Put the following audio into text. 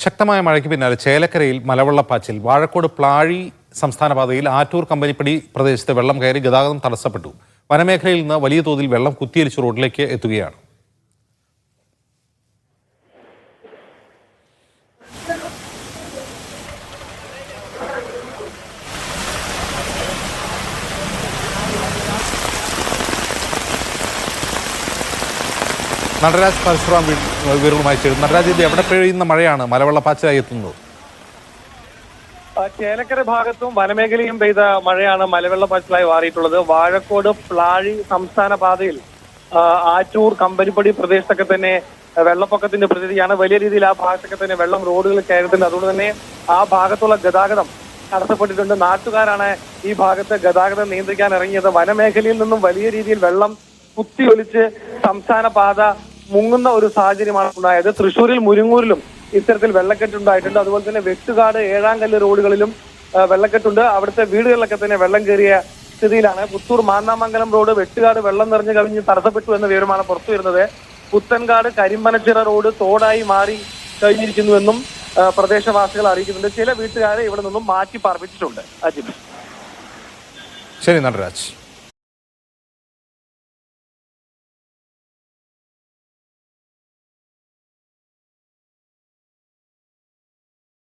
ശക്തമായ മഴയ്ക്ക് പിന്നാലെ ചേലക്കരയിൽ മലവെള്ളപ്പാച്ചിൽ. വാഴക്കോട് പ്ലാഴി സംസ്ഥാന പാതയിൽ ആറ്റൂർ കമ്പനിപ്പടി പ്രദേശത്ത് വെള്ളം കയറി ഗതാഗതം തടസ്സപ്പെട്ടു. വനമേഖലയിൽ നിന്ന് വലിയ തോതിൽ വെള്ളം കുത്തിയൊലിച്ച് റോഡിലേക്ക് എത്തുകയാണ്. നടരാജ് പരശുറാം വിവരങ്ങളുമായി ചേരും. നടരാജ്, ഇത് എവിടെ പെയ്യുന്ന മഴയാണ് മലവെള്ളപ്പാച്ചിലായി എത്തുന്നത്? ചേലക്കര ഭാഗത്തും വനമേഖലയും പെയ്ത മഴയാണ് മലവെള്ളപ്പാച്ചിലായി മാറിയിട്ടുള്ളത്. വാഴക്കോട് പ്ലാഴി സംസ്ഥാന പാതയിൽ ആറ്റൂർ കമ്പനിപ്പടി പ്രദേശത്തൊക്കെ തന്നെ വെള്ളപ്പൊക്കത്തിന്റെ പ്രതീതിയാണ്. വലിയ രീതിയിൽ ആ ഭാഗത്തൊക്കെ തന്നെ വെള്ളം റോഡുകൾ കയറുന്നുണ്ട്. അതുകൊണ്ട് തന്നെ ആ ഭാഗത്തുള്ള ഗതാഗതം തടസ്സപ്പെട്ടിട്ടുണ്ട്. നാട്ടുകാരാണ് ഈ ഭാഗത്ത് ഗതാഗതം നിയന്ത്രിക്കാൻ ഇറങ്ങിയത്. വനമേഖലയിൽ നിന്നും വലിയ രീതിയിൽ വെള്ളം കുത്തിയൊലിച്ച് സംസ്ഥാന പാത മുങ്ങുന്ന ഒരു സാഹചര്യമാണ് ഉണ്ടായത്. തൃശ്ശൂരിൽ മുരിങ്ങൂരിലും ഇത്തരത്തിൽ വെള്ളക്കെട്ടുണ്ടായിട്ടുണ്ട്. അതുപോലെ തന്നെ വെട്ടുകാട് ഏഴാങ്കല്ല് റോഡുകളിലും വെള്ളക്കെട്ടുണ്ട്. അവിടുത്തെ വീടുകളിലൊക്കെ തന്നെ വെള്ളം കയറിയ സ്ഥിതിയിലാണ്. പുത്തൂർ മാന്നാമംഗലം റോഡ് വെട്ടുകാട് വെള്ളം നിറഞ്ഞു കവിഞ്ഞ് തടസ്സപ്പെട്ടു എന്ന വിവരമാണ് പുറത്തു വരുന്നത്. പുത്തൻകാട് കരിമ്പനച്ചിറ റോഡ് തോടായി മാറി കഴിഞ്ഞിരിക്കുന്നുവെന്നും പ്രദേശവാസികൾ അറിയിക്കുന്നുണ്ട്. ചില വീട്ടുകാരെ ഇവിടെ നിന്നും മാറ്റി പാർപ്പിച്ചിട്ടുണ്ട്. അജിത്, ശരി നടരാജ്.